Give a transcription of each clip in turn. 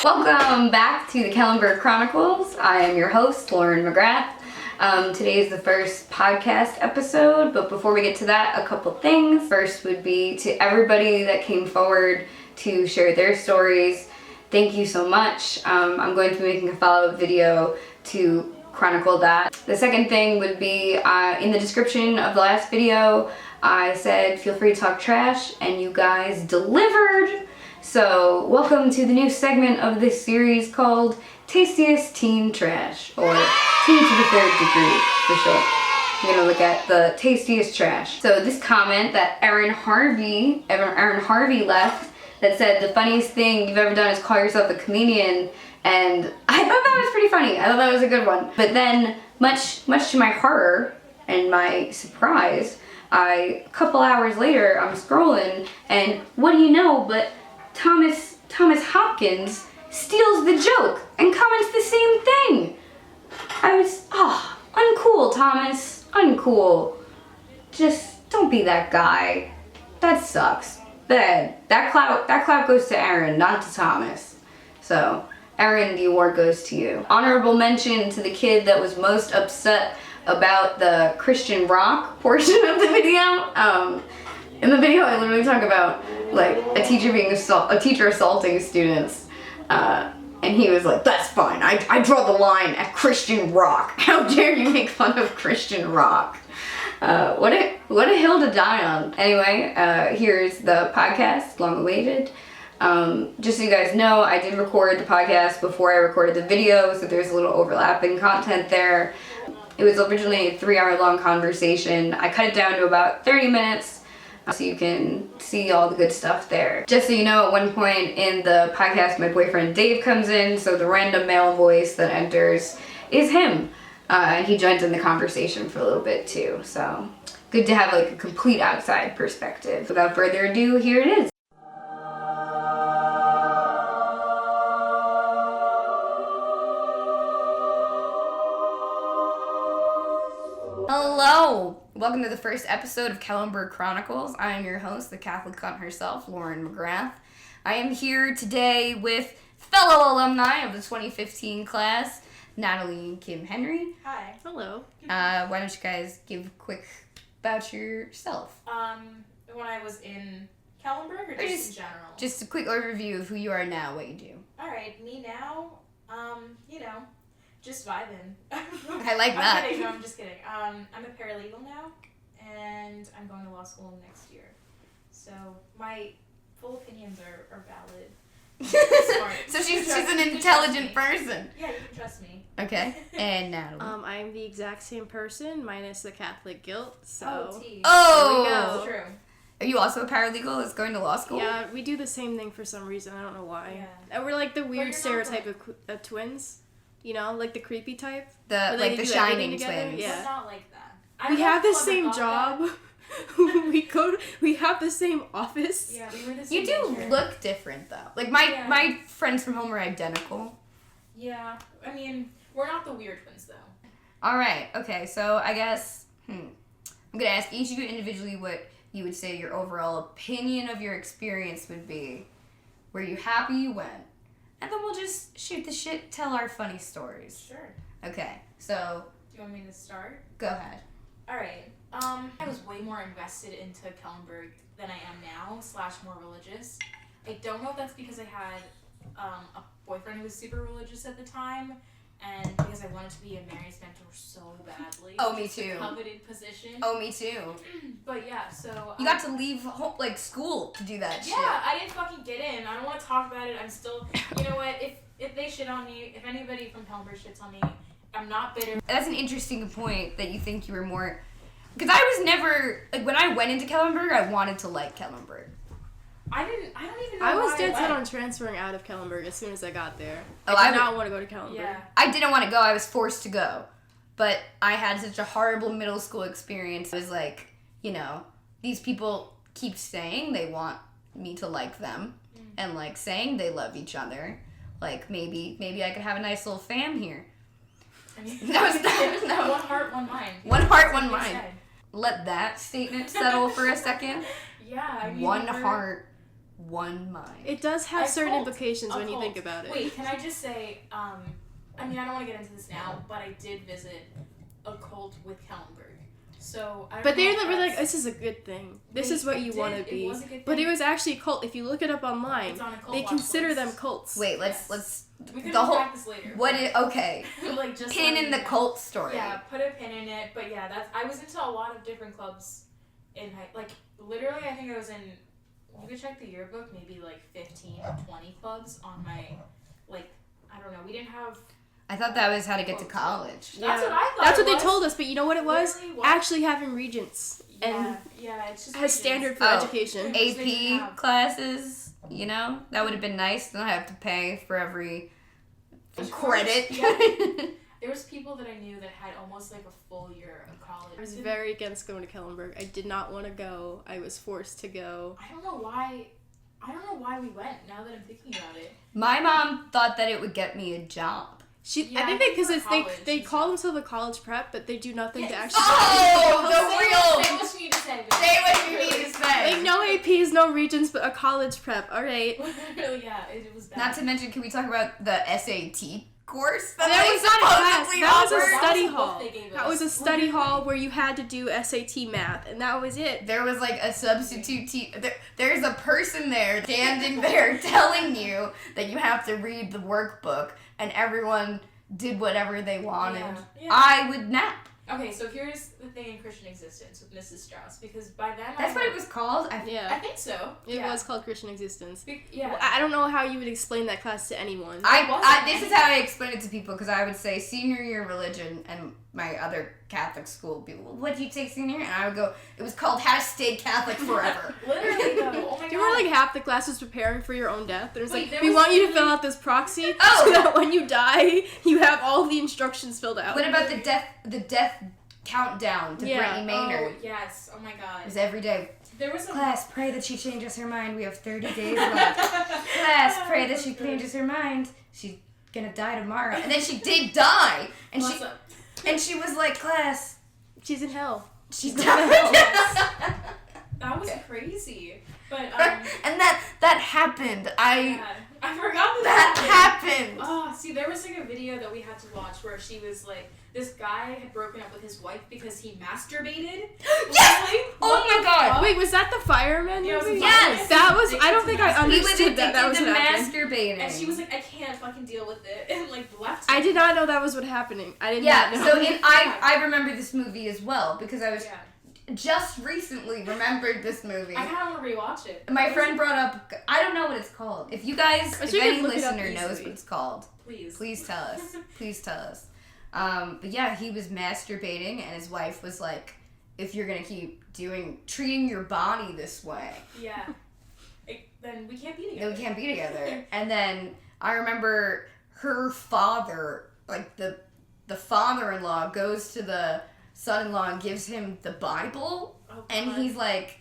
Welcome back to the Kellenberg Chronicles. I am your host, Lauren McGrath. Today is the first podcast episode, but before we get to that, a couple things. First would be to everybody that came forward to share their stories. Thank you so much. I'm going to be making a follow-up video to chronicle that. The second thing would be in the description of the last video, I said feel free to talk trash, and you guys delivered. So welcome to the new segment of this series called Tastiest Teen Trash, or Teen to the Third Degree for short. We're gonna look at the tastiest trash. So this comment that Aaron Harvey left that said the funniest thing you've ever done is call yourself a comedian, and I thought that was pretty funny. I thought that was a good one. But then, much to my horror and my surprise, a couple hours later, I'm scrolling, and what do you know? But Thomas Hopkins steals the joke and comments the same thing. I was, uncool, Thomas, uncool. Just don't be that guy. That sucks. That clout goes to Aaron, not to Thomas. So, Aaron, the award goes to you. Honorable mention to the kid that was most upset about the Christian rock portion of the video. In the video, I literally talk about like a teacher assaulting students, and he was like, "That's fine. I draw the line at Christian rock. How dare you make fun of Christian rock?" What a hill to die on. Anyway, here's the podcast, long awaited. Just so you guys know, I did record the podcast before I recorded the video, so there's a little overlapping content there. It was originally a 3-hour long conversation. I cut it down to about 30 minutes so you can see all the good stuff there. Just so you know, at one point in the podcast, my boyfriend Dave comes in, so the random male voice that enters is him. He joins in the conversation for a little bit too, so good to have like a complete outside perspective. Without further ado, here it is. Hello! Welcome to the first episode of Kellenberg Chronicles. I am your host, the Catholic cunt herself, Lauren McGrath. I am here today with fellow alumni of the 2015 class, Natalie and Kim Henry. Hi. Hello. Why don't you guys give a quick about yourself? When I was in Kellenberg or just in general? Just a quick overview of who you are now, what you do. Alright, me now, just vibing. I like that. I'm kidding, no, I'm just kidding. I'm a paralegal now, and I'm going to law school next year. So my full opinions are valid. Smart. So she's an intelligent person. Yeah, you can trust me. Okay. And Natalie. I'm the exact same person, minus the Catholic guilt, so... Oh, tea. Oh! There we go. True. Are you also a paralegal that's going to law school? Yeah, we do the same thing for some reason, I don't know why. Yeah. And we're like the weird stereotype of twins, you know, like the creepy type. Like the Shining twins. Yeah. It's not like that. We have the same job. We have the same office. Yeah, we were the same You do major. look different though. Like my friends from home are identical. Yeah, I mean, we're not the weird twins though. Alright, okay, so I guess I'm gonna ask each of you individually what you would say your overall opinion of your experience would be. Were you happy you went? And then we'll just shoot the shit, tell our funny stories. Sure. Okay, so Do you want me to start? go ahead. Alright. I was way more invested into Kellenberg than I am now, / more religious. I don't know if that's because I had a boyfriend who was super religious at the time, and because I wanted to be a Mary's mentor so badly. Oh, me It's a too. coveted position. Oh, me too. But yeah, so... You got to leave home, like school to do that shit. Yeah, I didn't fucking get in. I don't want to talk about it. I'm still... You know what? If they shit on me, if anybody from Kellenberg shits on me, I'm not bitter. That's an interesting point that you think you were more... Because I was never... Like, when I went into Kellenberg, I wanted to like Kellenberg. I don't even know I was why dead set went. on transferring out of Kellenberg as soon as I got there. Oh, I did not want to go to Kellenberg. Yeah. I didn't want to go. I was forced to go. But I had such a horrible middle school experience. It was like, you know, these people keep saying they want me to like them. And, like, saying they love each other. Like, maybe I could have a nice little fam here. I mean, No. One heart, one mind. One heart, one That's what mind. they said. Let that statement settle for a second. Yeah. I mean, One we're- heart, one mind. It does have A certain cult. implications A when you cult. think about it. Wait, can I just say, I mean, I don't want to get into this now, but I did visit a cult with Kellenberg. So, I don't But know they're if really like, that's- this is a good thing. This Wait, is what it you did. want to It be. was a good But thing. it was actually a cult. If you look it up online, It's on a cult they watch consider list. them cults. Wait, Yes. let's We can the whole unpack this later. okay. Like, just Pin so in you the know. cult story. Yeah, put a pin in it. But yeah, I was into a lot of different clubs in like literally. I think I was in. You could check the yearbook. Maybe like 15 or 20 clubs on my like. I don't know. We didn't have. I thought that was how to get to college. That's what I thought. That's what it they was. told us, but you know what it was? Literally what? Actually having regents. And Yeah, it's just has regions. standard for Oh. education. They didn't AP have- classes, you know? That would have been nice. Then I have to pay for every Of credit. course, yeah. There was people that I knew that had almost like a full year of college. I was very against going to Kellenberg. I did not want to go. I was forced to go. I don't know why. I don't know why we went. Now that I'm thinking about it. My mom thought that it would get me a job. Yeah, I think I they because think it's for they college they and call stuff. themselves a college prep, but they do nothing to Yes. actually. Oh, the Say real. what you need to say. Say what you need to say. Like no APs, no regents, but a college prep. All right. Really, yeah, it was bad. Not to mention, can we talk about the SAT course that That they was not a class. supposedly That was a offered? study That was the book hall. they gave That us. was a study hall where you had to do SAT math, and that was it. There was like a substitute there's a person there standing there telling you that you have to read the workbook, and everyone did whatever they wanted. Yeah. I would nap. Okay, so here's the thing in Christian existence with Mrs. Strauss, because by then That's what it was called. I Yeah, think so. it yeah. was called Christian Existence. Yeah. Well, I don't know how you would explain that class to anyone. This is how I explain it to people, because I would say senior year religion, and my other Catholic school would be, well, what did you take senior year? And I would go, it was called How to Stay Catholic Forever. Literally though. Oh my god. Do you remember like half the class was preparing for your own death? There's Wait, like, there we was want you to really- fill out this proxy Oh! so that when you die, you have all the instructions filled out. What about the death countdown to Yeah. Brittany Maynard? Oh yes. Oh my It god. was every day. There was a Class, pray that she changes her mind. We have 30 days left. Class, pray that she changes her mind. She's gonna die tomorrow. And then she did die. And What's up? she was like, class, She's in hell. she's She's died. That was crazy. But And that happened. yeah. I forgot That happened. Oh, see, there was like a video that we had to watch where she was like, this guy had broken up with his wife because he masturbated. Yes! Literally. Oh my god. Wait, was that the fireman Yeah, it was movie? a Yes! That was, Addicted I don't to think I masturbation. He was understood that. That was addicted what to happened. masturbating. And she was like, I can't fucking deal with it, and like left. I him. did not know that was what happening. I did Yeah, not know. so I remember this movie as well, because I was Yeah. just recently remembered this movie. I kind of want to rewatch it. My friend brought up, I don't know what it's called. If you guys, I if should any look it up listener knows easily. what it's called, Please. please tell us. Please tell us. But yeah, he was masturbating, and his wife was like, if you're gonna keep treating your body this way, Yeah. Then we can't be then together. we can't be together. And then I remember her father, like the father-in-law goes to the son-in-law and gives him the Bible, Oh, and God. he's like,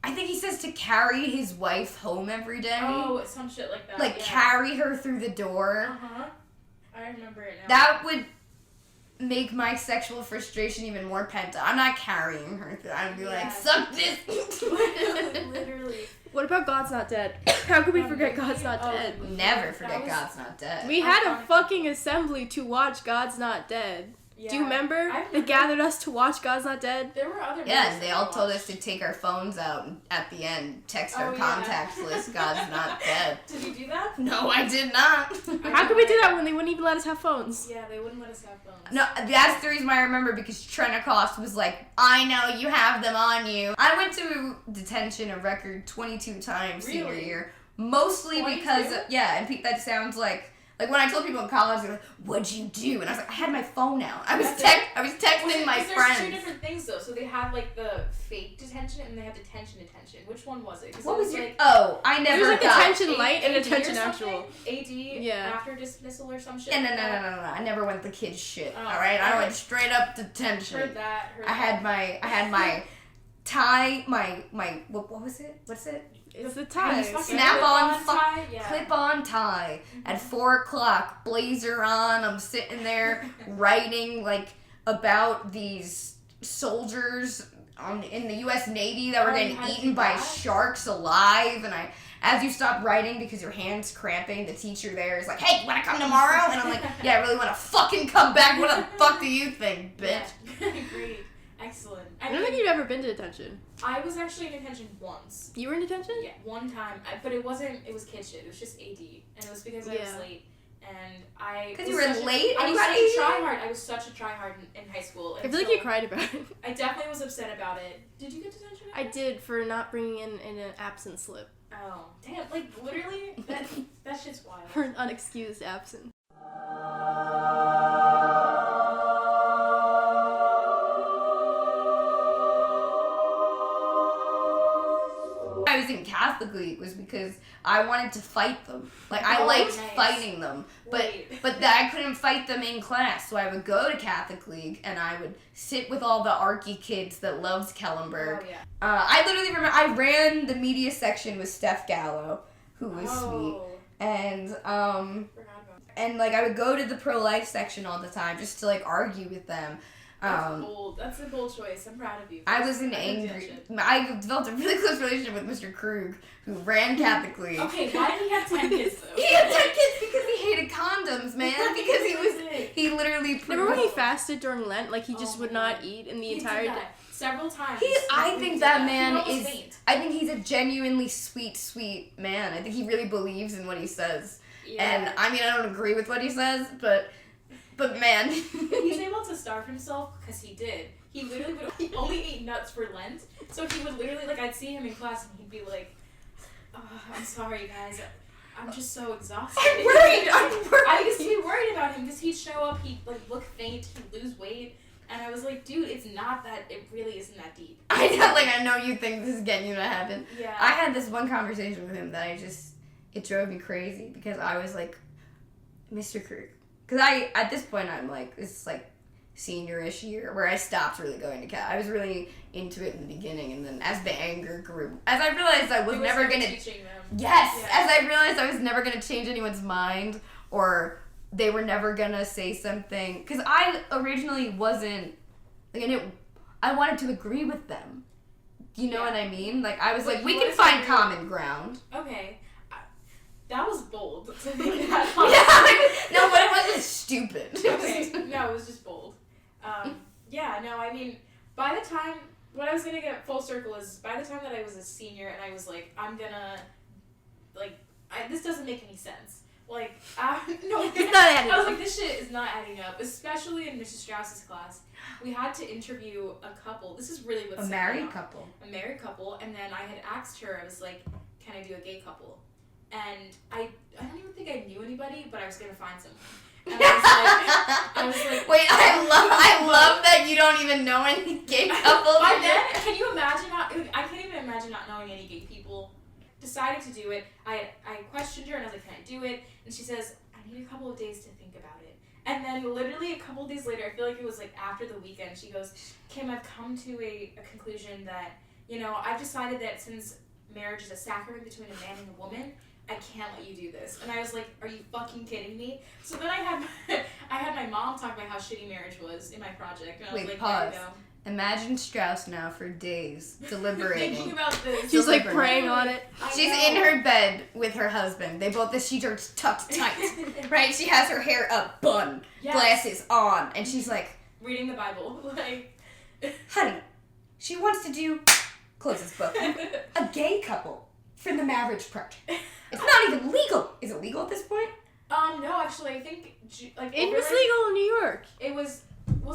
I think he says to carry his wife home every day. Oh, some shit like that. Like yeah. carry her through the door. Uh-huh. I remember it now. That would make my sexual frustration even more pent up. I'm not carrying her through. I'd be like, Yeah. suck this. Literally. What about God's Not Dead? How could we forget God's Not Oh. Dead? Never That forget was- God's Not Dead. We had a fucking assembly to watch God's Not Dead. Yeah. Do you remember? I They remember. gathered us to watch God's Not Dead. There were other Yeah, movies and they that all I told watched. us to take our phones out and at the end text our Oh, yeah. contacts list. God's Not Dead. Did you do that? No, I did not. How could we do that when they wouldn't even let us have phones? Yeah, they wouldn't let us have phones. No, that's the reason why I remember, because Trenicost was like, I know you have them on you. I went to detention a record 22 times senior Really? year. Mostly 22? because, yeah, and that sounds like when I told people in college, they're like, what'd you do? And I was like, I had my phone out. I was That's it. texting my There's two friends. different things though. So they had like the fake detention and they had detention. Which one was it? 'Cause What it was your, like oh, I There's never like got. detention light and AD or detention something? actual. AD Yeah. after dismissal or some shit. No, like that. no. I never went the kid shit. Oh, all right, I okay. went straight up detention. Heard that. I had my tie, my what was it? What's it? It's the And tie. this fucking Snap-on clip-on tie? Yeah. Clip-on tie at 4:00, blazer on. I'm sitting there writing like about these soldiers in the U.S. Navy that were Oh, you getting had to eaten do by that? sharks alive, and as you stop writing because your hand's cramping, the teacher there is like, hey, you want to come tomorrow? And I'm like, yeah, I really want to fucking come back. What the fuck do you think, bitch? Yeah. Great. Excellent. I don't think you've ever been to detention. I was actually in detention once. You were in detention? Yeah, one time. But it wasn't, it was kid shit. It was just AD. And it was because I was Yeah. late. And I Because you were late and I you was got such a AD? tryhard. I was such a tryhard in high school. I feel like you cried about it. I definitely was upset about it. Did you get detention? I did for not bringing in an absence slip. Oh, damn. Like, literally? That shit's wild. For an unexcused absence. I was in Catholic League was because I wanted to fight them. Like, I Oh, liked nice. fighting them, but Wait. I couldn't fight them in class. So I would go to Catholic League and I would sit with all the Archie kids that loved Kellenberg. Oh, yeah. I literally remember I ran the media section with Steph Gallo, who was sweet, and Forgot about that. and like I would go to the pro-life section all the time just to like argue with them. That's bold. That's a bold choice. I'm proud of you. I was an angry. I developed a really close relationship with Mr. Krug, who ran Catholic League. Okay, why did he have 10 kids though? He had 10 kids because he hated condoms, man. Because he literally. Remember when he fasted during Lent? Like, he just Oh would my not God. eat in the He entire did day. that several times. I think that man He is. almost faint. I think he's a genuinely sweet man. I think he really believes in what he says. Yeah. And I mean, I don't agree with what he says, but man. He's able to starve himself because he did. He literally would only eat nuts for Lent. So he would literally, like, I'd see him in class and he'd be like, oh, I'm sorry, guys. I'm just so exhausted. I'm worried. I used to be worried about him because he'd show up, he'd, like, look faint, he'd lose weight. And I was like, dude, it's not that, it really isn't that deep. I know you think this is getting you to happen. Yeah. I had this one conversation with him that it drove me crazy because I was like, Mr. Krug. Because at this point, I'm like, it's like senior-ish year where I stopped really going to cat. I was really into it in the beginning, and then as the anger grew, as I realized I was never going to... teaching them. Yes! Yeah. As I realized I was never going to change anyone's mind, or they were never going to say something. Because I originally wasn't... Like, I wanted to agree with them. You know what I mean? Like, I was But like, we you can wanted find to- common ground. Okay. That was bold to think that. Yeah, no, but it wasn't stupid. Okay, no, it was just bold. Yeah, no, I mean, by the time, what I was gonna get full circle is, by the time that I was a senior and I was like, I'm gonna, like, this doesn't make any sense. Like, no, It's not adding I was up. like, this shit is not adding up, especially in Mrs. Strauss's class. We had to interview a couple. This is really what's A married couple. A married couple, and then I had asked her, I was like, can I do a gay couple? And I don't even think I knew anybody, but I was gonna find someone. And I was like, Wait, I love that you don't even know any gay couples. By then, can you imagine I can't even imagine not knowing any gay people. Decided to do it. I questioned her and I was like, can I do it? And she says, I need a couple of days to think about it. And then literally a couple of days later, I feel like it was like after the weekend, she goes, Kim, I've come to a conclusion that, I've decided that since marriage is a sacrament between a man and a woman, I can't let you do this. And I was like, are you fucking kidding me? So then I had my mom talk about how shitty marriage was in my project. And I was Wait, like, pause. there you go. Imagine Strauss now for days Thinking deliberating. about this. She's like Deliberating. praying on it. She's in her bed with her husband. The sheets are tucked tight. Right? She has her hair up, bun, Yes. glasses on, and she's like, Reading the Bible. Like, honey, she wants to do, close this book, a gay couple for the marriage project. It's not even legal. Is it legal at this point? no, actually, I think, like, It over was legal in New York. It was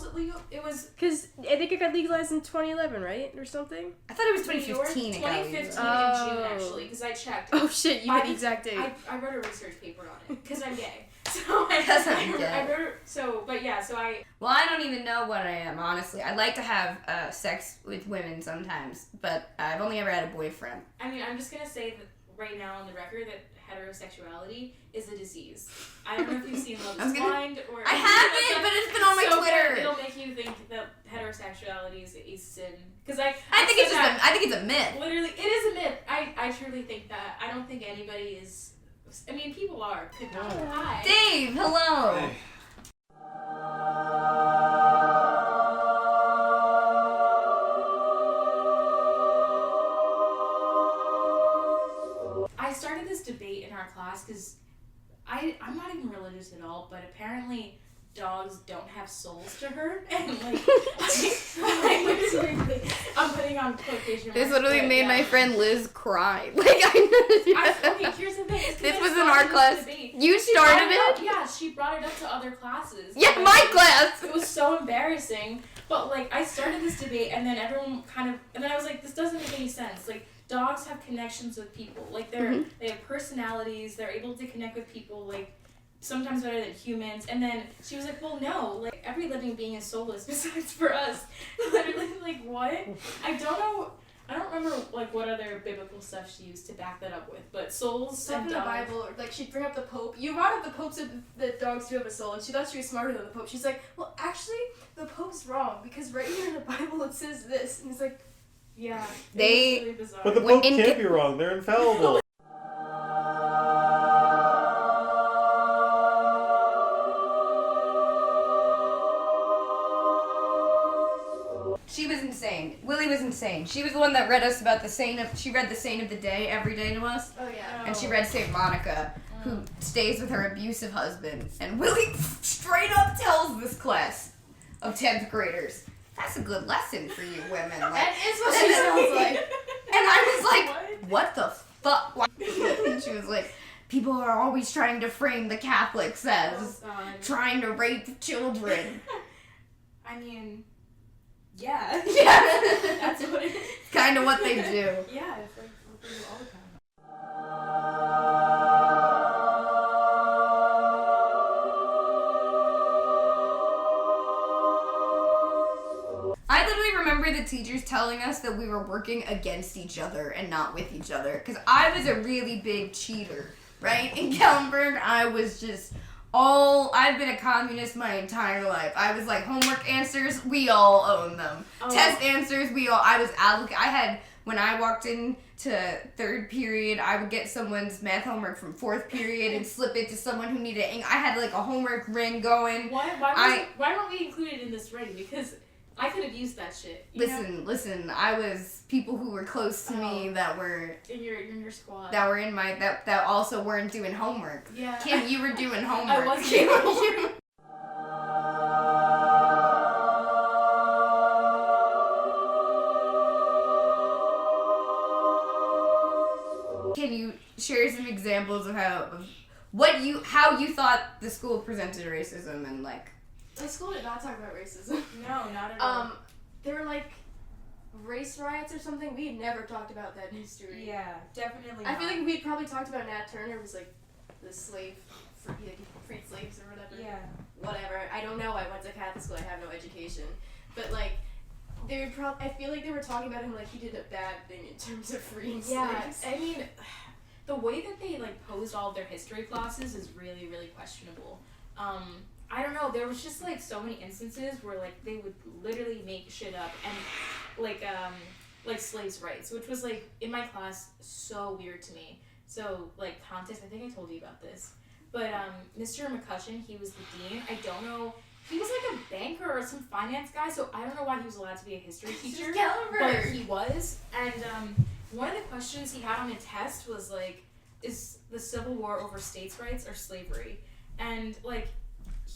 it legal? It was Because I think it got legalized in 2011, right? Or something? I thought it was New York, 2015. it got 2015 legalized. in June, Oh. actually, because I checked. Oh shit, you had the I- exact date. I wrote a research paper on it, because I'm gay. So Because I'm gay. I wrote, but yeah, so I, Well, I don't even know what I am, honestly. I'd like to have sex with women sometimes, but I've only ever had a boyfriend. I mean, I'm just gonna say that right now on the record that heterosexuality is a disease. I don't know if you've seen Love I was is gonna- Blind or I haven't, but it's been on my so Twitter. It'll make you think that heterosexuality is a sin. Because I think it's said that- I think it's a myth. literally, it is a myth. I truly think that. I don't think anybody is. I mean, people are. Hi. Dave, hello. Hey. started this debate in our class because I'm not even religious at all, but apparently dogs don't have souls to her, and like, I'm putting on quotation marks. This literally made my friend Liz cry. Like Okay, here's the thing. This was in our class. You started it? Yeah, she brought it up to other classes. Yeah, my class. It was so embarrassing. But like, I started this debate, and then everyone and then I was like, this doesn't make any sense. Like, dogs have connections with people. Like, they have personalities. They're able to connect with people. Like, sometimes better than humans. And then she was like, well, no, like, every living being is soulless besides for us. Literally, like, what? I don't remember, like, what other biblical stuff she used to back that up with, but souls Stuff and in the dogs. Bible, or like she'd bring up the Pope. You brought up the Pope said that dogs do have a soul, and she thought she was smarter than the Pope. She's like, well, actually, the Pope's wrong, because right here in the Bible it says this. And he's like, Yeah. They- It was really bizarre. But the Pope can't be wrong. They're infallible. She was insane. Willie was insane. She was the one that read us about the saint of. She read the saint of the day every day to us, oh yeah. and she read Saint Monica, who stays with her abusive husband. And Willie straight up tells this class of 10th graders, "That's a good lesson for you women." Like, That is what she sounds like. and I was like, "What the fuck?" And she was like, "People are always trying to frame the Catholics as Oh, God. trying to rape children." I mean, yeah. Yeah. That's what it is. Kind of what they do. Yeah, it's like what they do all the time. I literally remember the teachers telling us that we were working against each other and not with each other. Because I was a really big cheater, right? In Kellenberg, I was just I've been a communist my entire life. I was like, homework answers, we all own them. Oh. Test answers, when I walked into third period, I would get someone's math homework from fourth period and slip it to someone who needed ink. I had like a homework ring going. Why weren't we included in this writing? Because I could have used that shit. You know? Listen, I was people who were close to me that were in your squad. that were in my that also weren't doing homework. Yeah. Kim, you were doing homework. I was doing homework. Can you share some examples of how you thought the school presented racism and like? My school did not talk about racism. No, not at all. There were like race riots or something. We had never talked about that in history. Yeah, definitely. I feel like we probably talked about Nat Turner was like the freed slaves or whatever. Yeah. Whatever. I don't know. I went to Catholic school. I have no education. But like, they would I feel like they were talking about him like he did a bad thing in terms of freeing slaves. I mean, the way that they like posed all of their history classes is really, really questionable. I don't know. There was just like so many instances where like they would literally make shit up and like slaves' rights, which was like in my class so weird to me. So like context, I think I told you about this, but Mr. McCutcheon, he was the dean. I don't know. He was like a banker or some finance guy, so I don't know why he was allowed to be a history teacher. But he was. And one of the questions he had on a test was like, is the Civil War over states' rights or slavery? And like,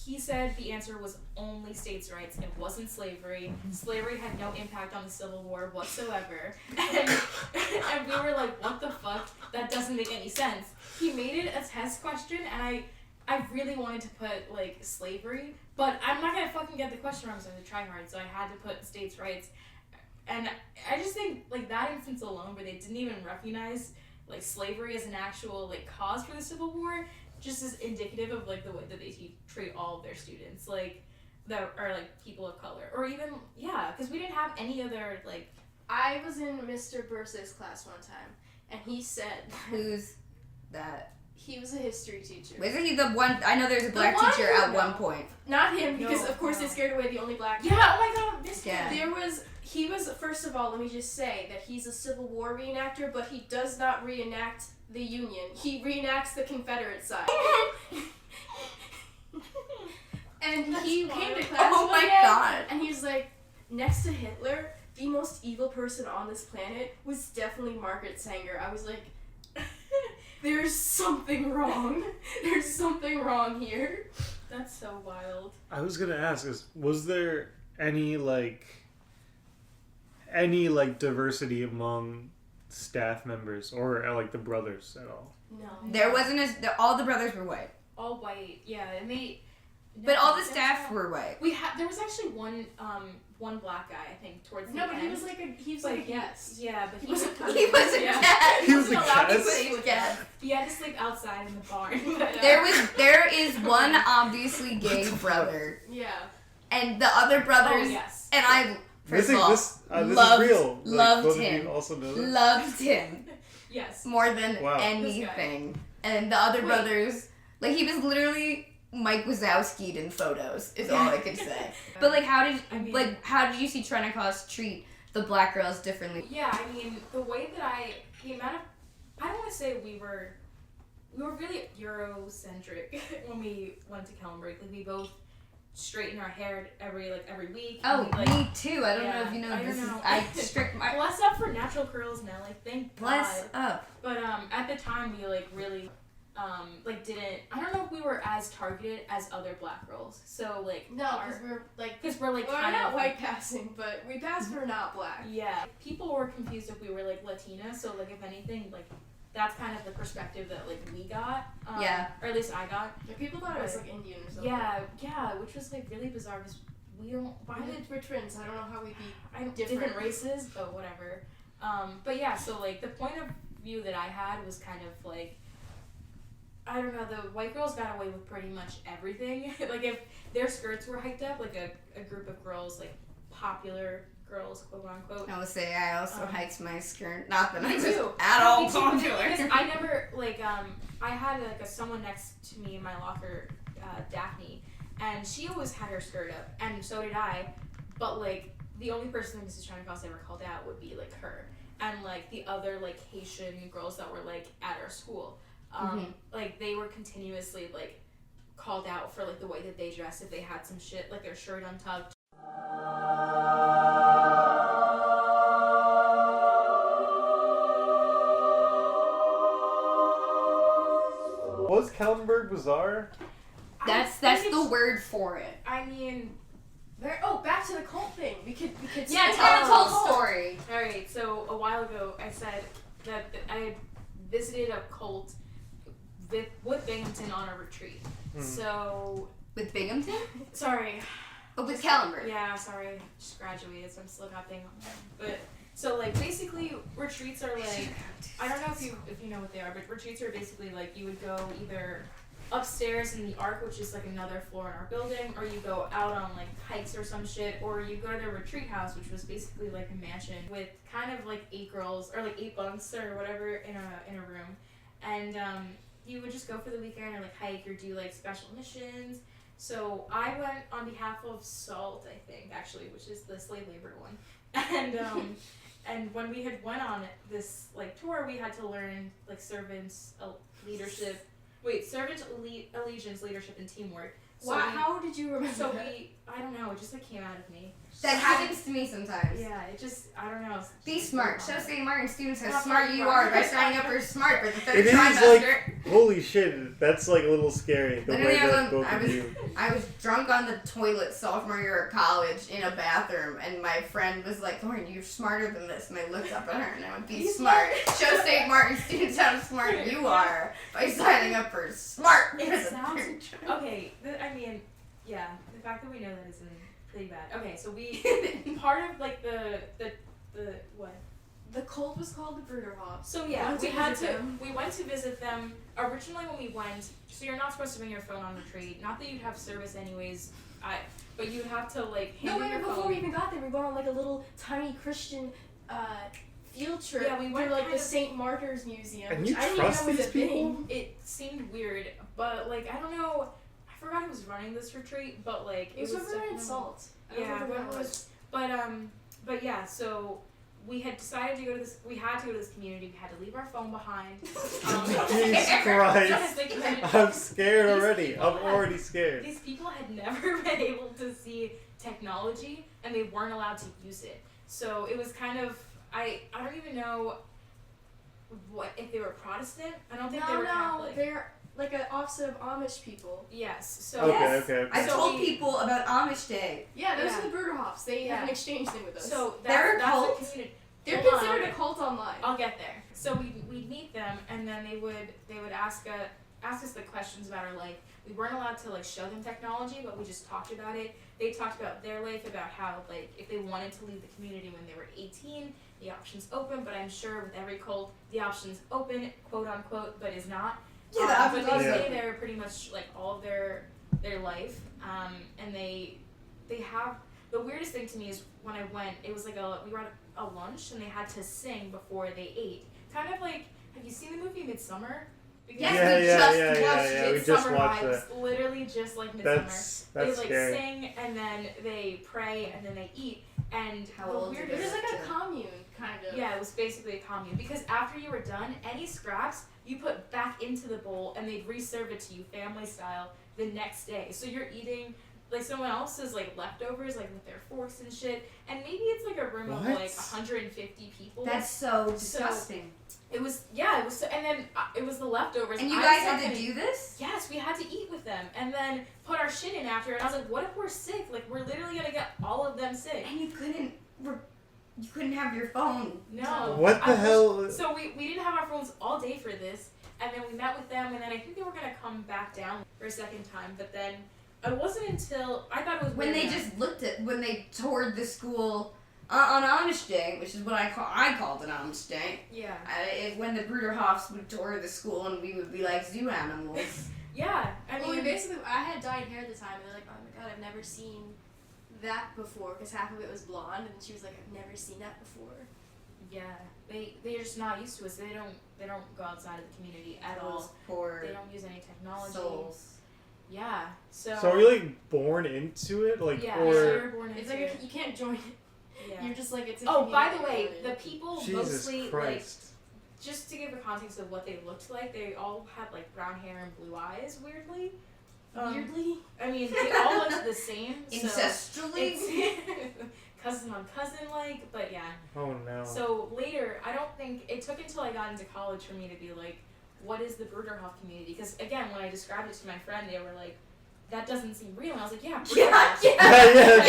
he said the answer was only states' rights. It wasn't slavery. Slavery had no impact on the Civil War whatsoever. And we were like, what the fuck? That doesn't make any sense. He made it a test question, and I really wanted to put like slavery, but I'm not gonna fucking get the question wrong, so I had to try hard. So I had to put states' rights, and I just think like that instance alone, where they didn't even recognize like slavery as an actual like cause for the Civil War, just is indicative of like the way that they treat all of their students, like that are like people of color, or even because we didn't have any other like. I was in Mr. Bursick's class one time, and he said, Who's that? he was a history teacher. Wasn't he the one? I know there's a black one teacher who- at one point. Not him, because No, of course no. they scared away the only black. Yeah. Oh my God. This Yeah. He was, first of all, let me just say that he's a Civil War reenactor, but he does not reenact the Union. He reenacts the Confederate side. And he came to class Oh one my day, God. and he was like, next to Hitler, the most evil person on this planet was definitely Margaret Sanger. I was like, there's something wrong. There's something wrong here. That's so wild. I was gonna ask, was there any diversity among staff members or like the brothers at all? No. There wasn't all the brothers were white. All white, yeah. But all the staff were white. There was actually one black guy, I think, towards the end. No, but he was like a guest. Yeah, but He was a yeah. guest. He was a allowed to guest? say he was a guest. He had to sleep outside in the barn. But, There is one obviously gay brother, Yeah. and the other brothers. Oh, yes. And I This first of all is loved, real. Like, loved both him. of you also know this? Loved him Yes. more than Wow. anything. And the other Wait. brothers, like he was literally Mike Wazowski'd in photos. Is all I could say. But like, how did you see Chronicles treat the black girls differently? Yeah, I mean, the way that the amount of, I don't want to say we were really Eurocentric when we went to Kellenberg. Like, we both straighten our hair every week. Oh, and we, me too. I don't know if you know I this. don't know. I strict my Bless up for natural curls now. Like, thank bless God. up. But at the time we really didn't. I don't know if we were as targeted as other black girls. So like No, because we're like well, kind not of white passing, but we pass for not black. Yeah, people were confused if we were like Latina. So like if anything, like that's kind of the perspective that like we got. Yeah. Or at least I got. Like, people thought it was like Indian or something. Yeah, which was like really bizarre because we don't. We're twins. I don't know how we'd be different races, but whatever. But yeah, so like the point of view that I had was kind of like, I don't know, the white girls got away with pretty much everything. Like if their skirts were hiked up, like a group of girls, like popular girls, quote unquote. I would say I also hiked my skirt. Not that I was too. at all Me too, popular. because I never I had someone next to me in my locker, Daphne, and she always had her skirt up, and so did I. But like the only person that Mrs. Chronicles ever called out would be like her, and like the other like Haitian girls that were like at our school. Like they were continuously like called out for like the way that they dressed if they had some shit like their shirt untucked. Was Kellenberg bizarre? That's the word for it. I mean, back to the cult thing. We could Yeah, say tell about the whole cult. story. alright, so a while ago I said that I had visited a cult with Binghamton on a retreat. So, With Binghamton? sorry. Oh, with Kellenberg. Yeah, sorry. Just graduated, so I'm still got Binghamton. But, so like basically retreats are like, I don't know if you know what they are, but retreats are basically like you would go either upstairs in the Ark, which is like another floor in our building, or you go out on like hikes or some shit, or you go to the retreat house, which was basically like a mansion with kind of like 8 girls or like 8 bunks or whatever in a room, and you would just go for the weekend or like hike or do like special missions. So I went on behalf of SALT, I think actually, which is the slave labor one, and and when we had went on this like tour, we had to learn like servant allegiance, leadership, and teamwork. So How did you remember So that? I don't know, it just like came out of me. That happens to me sometimes. Yeah, it just, I don't know. Be smart. Show St. Martin students how Not smart very you smart. are by signing up for SMART for the third It is trimester. holy shit, that's like a little scary the Literally, way that both I of was you. I was drunk on the toilet sophomore year of college in a bathroom, and my friend was like, "Lauren, you're smarter than this." And I looked up at her and I went, "Be smart. Show St. Martin students how smart you are by signing up for SMART." It sounds, okay, I mean, yeah, the fact that we know that is pretty bad. Okay, so we, part of like the what? The cult was called the Bruderhof. So yeah, we went to visit them. Originally when we went, so you're not supposed to bring your phone on retreat. Not that you'd have service anyways, but you'd have to like hand in your Before phone. we even got there, we went on like a little tiny Christian field trip. Yeah, we went to like kind the of- St. Martyr's Museum. And which you I didn't trust even know was these a thing. people? It seemed weird, but like I don't know. I forgot who was running this retreat, but like It was over there in definitely- Salt. I don't Yeah, remember whoever what it was. But yeah, so we had decided to go to this. We had to go to this community. We had to leave our phone behind. Jesus Christ. I'm scared already. I'm already scared. These people had never been able to see technology, and they weren't allowed to use it. So it was kind of I don't even know. what if they were Protestant. I don't think they were Catholic. They're like an offset of Amish people. Yes. So Okay. I So told we- people about Amish Day. Yeah, those Yeah. are the Bruderhoffs. They have an Yeah. exchange thing with us. So They're a that's cult? the community. they're Hold on, considered I'll a cult online. I'll get there. So we'd meet them, and then they would ask us the questions about our life. We weren't allowed to like show them technology, but we just talked about it. They talked about their life, about how like if they wanted to leave the community when they were 18, the option's open. But I'm sure with every cult, the option's open, quote unquote, but is not. Yeah, the But option's they open. stay there pretty much like all of their life, and they have the weirdest thing to me is when I went, it was like we were at a lunch and they had to sing before they ate. Kind of like, have you seen the movie Midsummer? Because Yes, we just watched yeah. We Midsummer just watched vibes, that. literally just like Midsummer. That's They like scary. sing and then they pray and then they eat. And How the old It weirdest, was like a commune, kind of. yeah, it was basically a commune because after you were done, any scraps you put back into the bowl and they'd reserve it to you family style the next day. So you're eating like someone else's like leftovers, like with their forks and shit. And maybe it's like a room of What? like 150 people. That's so disgusting. It was so, and then it was the leftovers. And you I guys was had to gonna- do this? Yes, we had to eat with them and then put our shit in after. And I was like, what if we're sick? Like we're literally gonna get all of them sick. And you couldn't have your phone. No. What the hell? So we didn't have our phones all day for this, and then we met with them, and then I think they were gonna come back down for a second time, but then it wasn't until I thought it was When weird they enough. when they toured the school on Amish Day, which is what I called an Amish Day. Yeah. When the Bruderhoffs would tour the school and we would be like zoo animals. Yeah. I Well, mean, basically, I had dyed hair at the time, and they're like, "Oh my god, I've never seen that before," because half of it was blonde, and she was like, "I've never seen that before." yeah, they're just not used to it, so they don't go outside of the community at all. Those poor They don't use any technology. souls. Yeah. So. So are you like born into it, like, yeah. or So you're born It's into like it. you can't join it. Yeah. You're just like it's. A Oh, by the community way, that the people Jesus mostly like. Christ? Just to give a context of what they looked like, they all had like brown hair and blue eyes. Weirdly. weirdly. I mean, they all looked the same. So Ancestrally? it's cousin on cousin like, but yeah. Oh no. So later, I don't think it took until I got into college for me to be like, what is the Bruderhoff community? Because again, when I described it to my friend, they were like, that doesn't seem real. And I was like, yeah, Bruderhoff.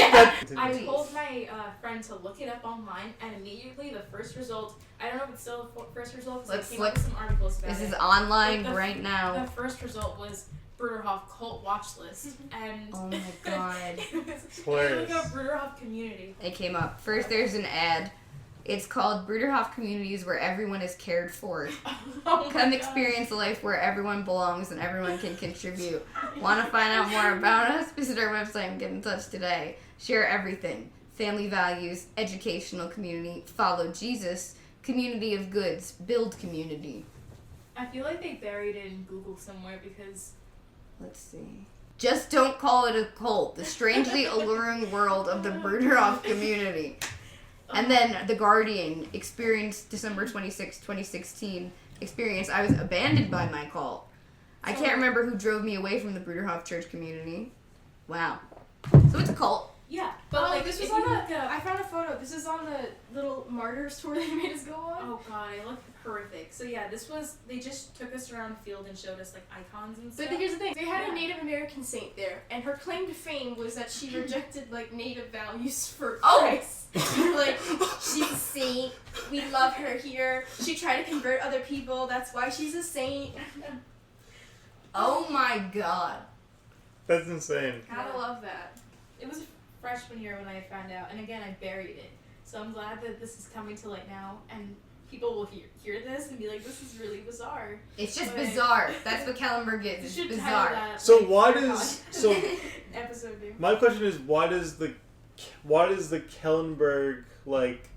I told my friend to look it up online, and immediately the first result, I don't know if it's still the first result, because I came up with some articles about This it. is online Like the- right now. The first result was Bruderhoff cult watch list, and Oh my god. it was Hilarious. like a Bruderhoff community. It came up. First, there's an ad. It's called Bruderhoff Communities Where Everyone is Cared For. Oh my Come God. experience a life where everyone belongs and everyone can contribute. Want to find out more about us? Visit our website and get in touch today. Share everything. Family values, educational community, follow Jesus, community of goods, build community. I feel like they buried it in Google somewhere because Let's see. Just don't call it a cult. The strangely alluring world of the Bruderhoff community. And then The Guardian experienced December 26, 2016 experience. I was abandoned by my cult. I can't remember who drove me away from the Bruderhoff church community. Wow. So it's a cult. yeah, but like this was if on you the. look up- I found a photo. This is on the little martyrs tour they made us go on. Oh god, I look horrific. So yeah, they just took us around the field and showed us like icons and stuff. But here's the thing: they had Yeah. a Native American saint there, and her claim to fame was that she rejected like Native values for Oh! Christ. They're like, she's a saint. We love her here. She tried to convert other people. That's why she's a saint. Oh my god. That's insane. Gotta Yeah. love that. It was freshman year when I found out, and again I buried it. So I'm glad that this is coming to light now, and people will hear this and be like, "This is really bizarre." It's just But- bizarre. That's what Kellenberg You is. It's should title bizarre. that. So like, why your does pod- so episode name? my question is why does the Kellenberg like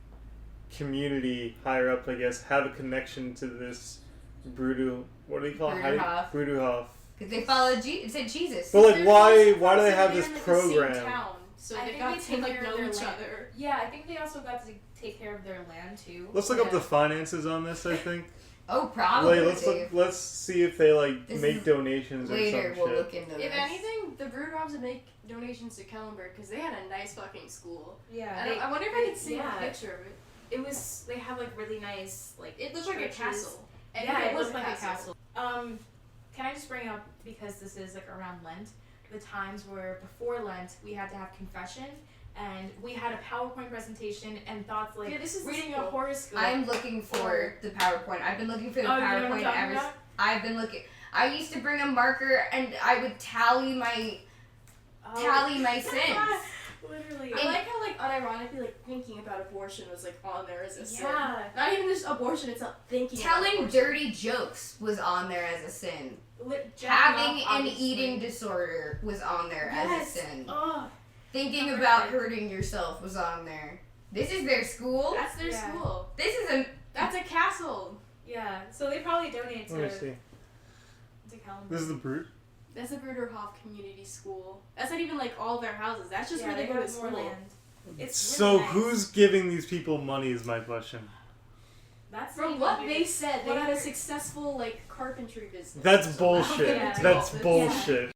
community higher up, I guess, have a connection to this what do they call it? Bruderhoff. Bruderhoff. Because they followed it said Jesus. But like They're why close do they friends, have they're this in, like, the same program? town, so I they think got they to take like care of know their each land. other. Yeah, I think they also got to take care of their land too. Let's look up Yeah. the finances on this, I think. Oh, probably. Like, let's see if they like This make is donations or Later, some we'll shit. look into If this. anything, the Bruderhoffs would make donations to Kellenberg because they had a nice fucking school. Yeah, I wonder if I could see yeah. a picture of it. they have like really nice like It looked like a churches. castle. And Yeah, it was looked like a castle. Can I just bring up, because this is like around Lent, the times where before Lent we had to have confession and we had a PowerPoint presentation and thoughts like this is reading a horoscope. I'm looking for the PowerPoint. I've been looking for the Oh, you know what I'm PowerPoint talking ever. about? I've been looking. I used to bring a marker and I would tally my sins. Literally. I like how like unironically like thinking about abortion was like on there as a sin. Yeah. Not even just abortion, it's not thinking about Telling abortion. dirty jokes was on there as a sin. Jacking Having off, an obviously. eating disorder was on there as a sin. Oh, Thinking about hurting yourself was on there. This is their school. That's their Yeah. school. This is a. That's a castle. yeah. So they probably donate Let me to see. Kellenberg. This is the brute. That's the Bruderhof Community School. That's not even like all their houses. That's just Yeah, where they go to have school. more land. It's So really nice. who's giving these people money is my question. That's From what they said, they had a successful like carpentry business. That's So bullshit. Yeah. That's Yeah. bullshit.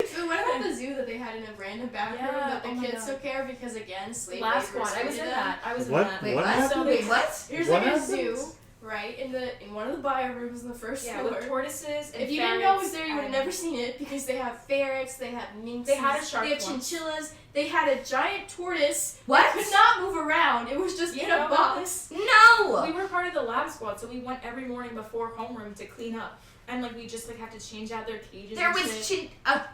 So what about the zoo that they had in a random back room Yeah, that the oh my kids God. took care of because again, slave Last labor squad. I was in treated that. I was in What? that. Wait, What what? happened? Wait, what? Here's What like a happens? zoo, right? In one of the bio rooms on the first Yeah, floor. with tortoises and If you didn't know it was ferrets there, you would have and- never seen it because they have ferrets, they have minks, They had a shark they have once. chinchillas, they had a giant tortoise What? that could not move around. It was just You in know a about box. No. We were part of the lab squad, so we went every morning before homeroom to clean up, and like we just like have to change out their cages. There and was shit.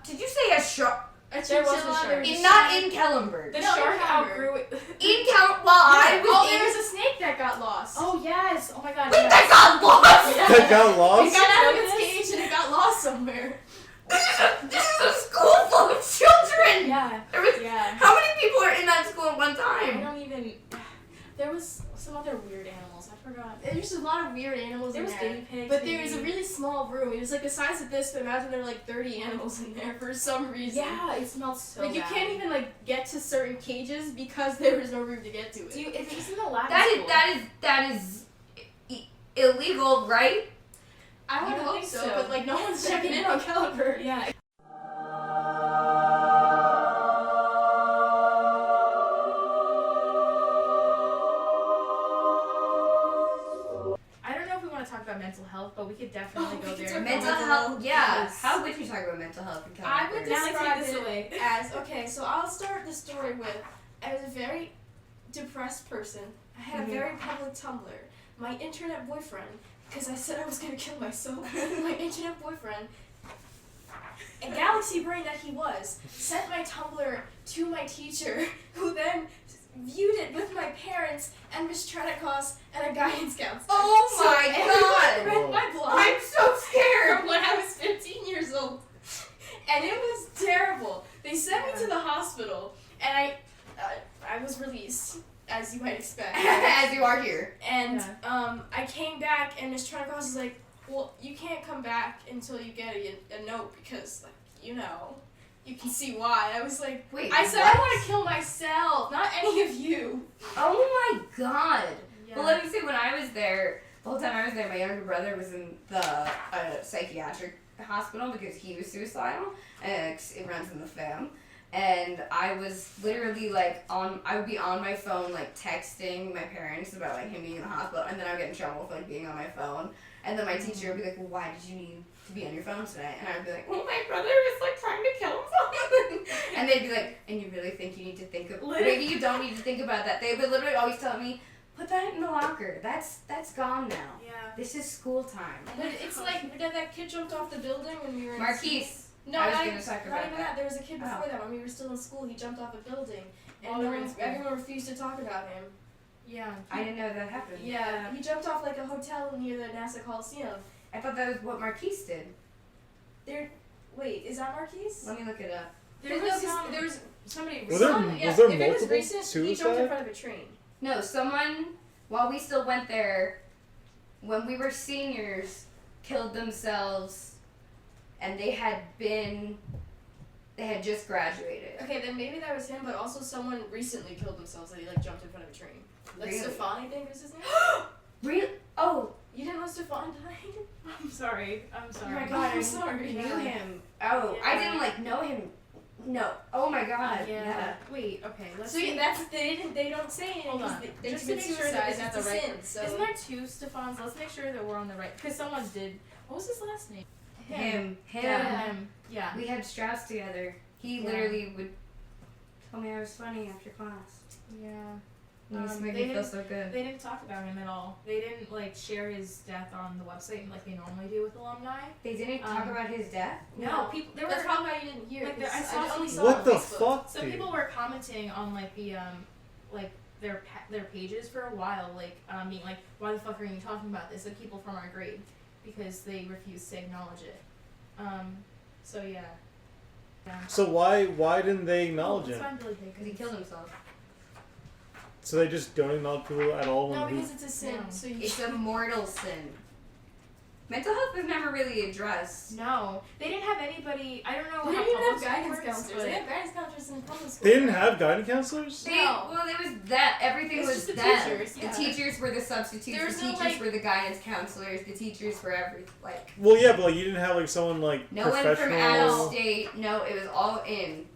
did you say a shark? A There was a chinchilla, shark. there was a Not shark. in Kellenberg. The No, shark Kellenberg. outgrew it. In While I was Oh, in. there was a snake that got lost. Oh yes! Oh my god! Wait, yes. that got lost. That got It lost? got out of Notice? its cage and it got lost somewhere. This is a school full of children. Yeah. There was, Yeah. How many people are in that school at one I time? don't even. There was some other weird animals. I forgot. There's a lot of weird animals There in was there. guinea pigs. But there was a maybe. really small room. It was like the size of this, but imagine there were like 30 animals in there for some reason. Yeah, it smelled so Like you bad. can't even like get to certain cages because there was no room to get to it. Do you, if it's in the lab That is illegal, right? I would You hope think so, so. but like no one's checking in on Kellenberg. Yeah. I don't know if we want to talk about mental health, but we could definitely Oh, go we could there. talk Mental about health. Yeah. Yes. How would you talk about mental health in Kellenberg? I would Natalie, describe take this it away. as okay. So I'll start the story with I was a very depressed person. I had a very public Tumblr. My internet boyfriend, because I said I was gonna kill myself. My internet boyfriend, a galaxy brain that he was, sent my Tumblr to my teacher, who then viewed it with my parents and Miss Trenikos and a guidance counselor. Oh So my everyone read God. my blog. I'm so scared. From when I was 15 years old. And it was terrible. They sent me to the hospital, and I was released, as you might expect. As you are here. And I came back, and Miss Trenikos was like, well, you can't come back until you get a note, because, like, you know, you can see why. I was like, Wait. I said what? I want to kill myself, not any of you. Oh my God. Yeah. Well, let me say, when I was there, the whole time I was there, my younger brother was in the psychiatric hospital because he was suicidal, and it runs in the fam. And I was literally like I would be on my phone like texting my parents about like him being in the hospital, and then I would get in trouble for like being on my phone. And then my teacher would be like, well, why did you need to be on your phone today? And I would be like, well, my brother was like trying to kill himself. And they'd be like, and you really think you need to think of, maybe you don't need to think about that. They would literally always tell me, put that in the locker. That's gone now. Yeah. This is school time. But it's like that kid jumped off the building when we were in Marquise. No, I was not gonna talk not about even that. that. There was a kid before Oh. that when we were still in school. He jumped off a building, and While we were in school. everyone refused to talk about him. Yeah. I didn't know that happened. Yeah, he jumped off like a hotel near the NASA Coliseum. I thought that was what Marquise did. Wait, is that Marquise? Let me look it up. There was somebody. Was there- yeah, was there if it was multiple recent, he jumped in suicide? front of a train. No, someone, while we still went there, when we were seniors, killed themselves, and they had just graduated. Okay, then maybe that was him, but also someone recently killed themselves that he like jumped in front of a train. Like Really? Stefani, I think was his name. Real? Oh, You didn't know Stefan died? I'm sorry. Oh my god, I I'm sorry. knew Yeah. him. Oh, I Yeah. didn't know him. No. Oh my god. Yeah. Wait. Okay. Let's So see. yeah, they don't say anything Hold on. because they Just to commit make sure that suicide. it's That's the a right sin. So Isn't there 2 Stefans? Let's make sure that we're on the right. Because someone did. What was his last name? Him. Yeah. Yeah. We had Strauss together. He Yeah. literally would tell me I was funny after class. Yeah. He used to make they me feel didn't- so good. They didn't talk about him at all. They didn't share his death on the website like they normally do with alumni. They didn't talk Um, about his death? No, people. There that's were probably why you didn't hear like it. I 'cause saw only some- saw What it the on Facebook. fuck, Some dude? people were commenting on their pages for a while, being like, why the fuck are you talking about this? Like people from our grade, because they refused to acknowledge it. So yeah. So why didn't they acknowledge Let's him? find Billy Baker. Because he killed himself. So they just don't acknowledge people at all when No, who- because it's a sin. No. So you It's a mortal sin. Mental health was never really addressed. No, they didn't have anybody. I don't know. They how didn't even have public school guidance works, counselors. but- They have guidance counselors in public school. They didn't have guidance counselors? Well, there was that. Everything It's was just the them. teachers, The yeah. teachers were the substitutes. There's The no, teachers like- were the guidance counselors. The teachers were Well, yeah, but you didn't have someone no one from professional. out of state. No, it was all in.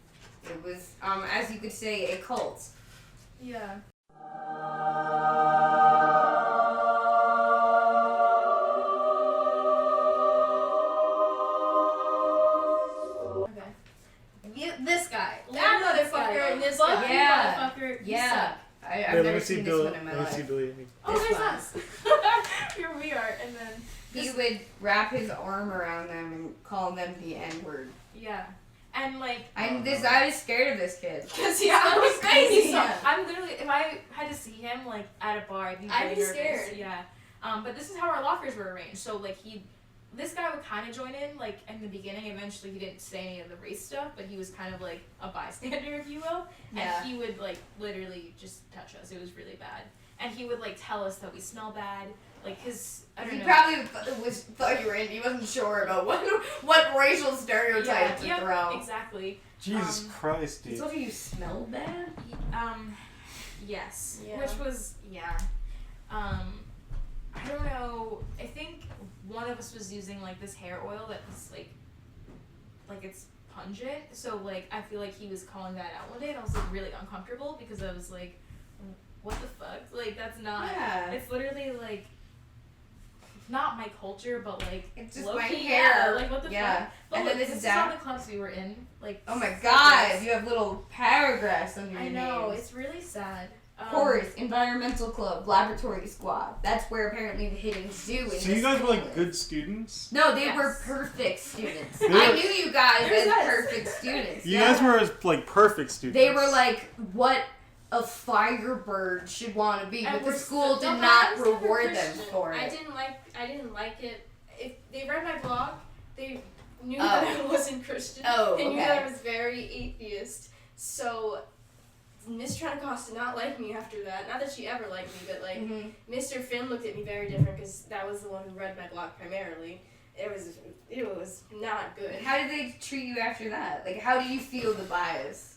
It was, as you could say, a cult. Yeah. Okay. This guy. That Literally this motherfucker guy. and this Fuck guy. you, Yeah. motherfucker. You Yeah. suck. I've Wait, let never me see seen this Billy. one in my Let me see life. Billy. Oh, This there's one. us. Here we are, and then He would wrap his arm around them and call them the N-word. yeah, and I was scared of this kid. Because he's Yeah, so he's crazy. Yeah. I'm literally, if I had to see him at a bar, I'd be I'd very be nervous. scared. Yeah. But this is how our lockers were arranged. So this guy would kind of join in in the beginning. Eventually, he didn't say any of the race stuff, but he was kind of like a bystander, if you will. Yeah. And he would literally just touch us. It was really bad. And he would tell us that we smell bad. His I don't He know. probably thought you were in. He wasn't sure about what racial stereotype to throw. Exactly. Jesus Christ, He dude. told you you smelled bad? Yes. Yeah. Which was, I don't know. I think one of us was using this hair oil that was it's pungent. So I feel like he was calling that out one day, and I was really uncomfortable because I was like, what the fuck? That's not. Yeah. It's literally not my culture, but It's just low-key, my hair. Yeah, what the Yeah. fuck? But And then look, this is all down. the clubs we were in. Oh my stickers. god, you have little paragraphs under your I know, names. it's really sad. Chorus, Environmental Club, Laboratory Squad. That's where apparently the hittings do in So you this guys were school. good students? No, they Yes. were perfect students. They I were- knew you guys There's as us. perfect students. You yeah. guys were perfect students. They were what a Firebird should want to be, And but the we're school still- did No, not I was never reward them Christian. for I it. didn't like it. If they read my blog, they knew Oh. that I wasn't Christian. Oh, They knew okay. that I was very atheist. So Miss Chronicles did not like me after that. Not that she ever liked me, but Mhm. Mr. Finn looked at me very different because that was the one who read my blog primarily. It was not good. How did they treat you after that? How do you feel the bias?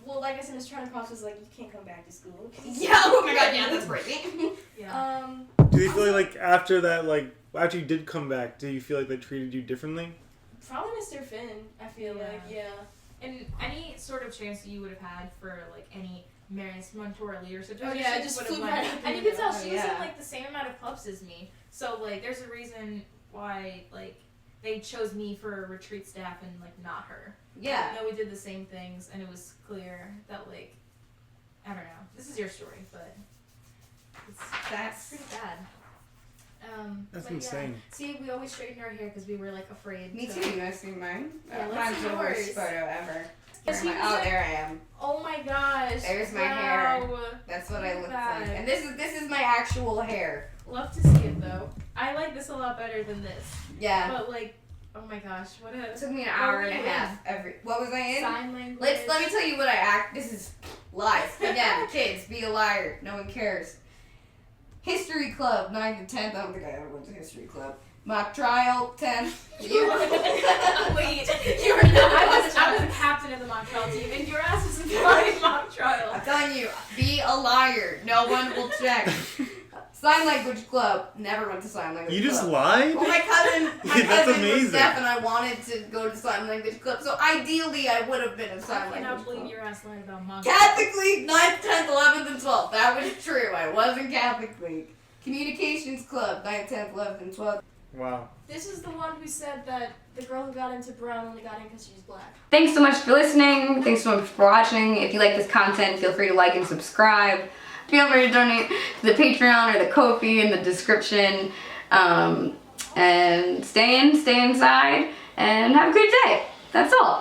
Well, like I said, Miss Chronicles was like, you can't come back to school. Yeah, oh my god, yeah, that's crazy. Yeah. Do you feel after that, after you did come back, do you feel like they treated you differently? Probably Mr. Finn, I feel like, yeah. And any sort of chance that you would have had for any management or leadership Oh, position yeah, it just would have flew went- right out the And you could tell window. she Oh, was yeah. in the same amount of clubs as me. So there's a reason why they chose me for retreat staff and not her. Yeah. Even though we did the same things, and it was clear that I don't know. This is your story, but it's That's pretty bad. That's but yeah. insane. See, we always straightened our hair because we were afraid. me to- too. You want to see mine? Yeah, let's Mine's see the worst yours. photo ever. Yes, Where am he I? was Oh, like- there I am. Oh my gosh. There's my wow. hair. That's what I look God. like. And this is my actual hair. Love to see it though. I like this a lot better than this. Yeah. But oh my gosh, what a It took me an hour What and a were you half. What was I in? sign language. Let me tell you what I act. This is lies. Again, kids, be a liar. No one cares. History club, 9th to 10th. I don't think I ever went to history club. Mock trial, 10th. Wait, you were I was a captain of the mock trial team, and your ass was in my mock trial. I'm telling you, be a liar. No one will check. Sign language club. Never went to sign language You club. just lied? Well, my cousin That's was amazing. deaf, and I wanted to go to sign language club. So ideally, I would have been in I sign cannot language believe club. your ass lied about mom. Catholic League, 9th, 10th, 11th, and 12th. That was true. I was in Catholic League. Communications club, 9th, 10th, 11th, and 12th. Wow. This is the one who said that the girl who got into Brown only got in because she's black. Thanks so much for listening. Thanks so much for watching. If you like this content, feel free to like and subscribe. Feel free to donate to the Patreon or the Ko-fi in the description. And stay inside, and have a great day. That's all.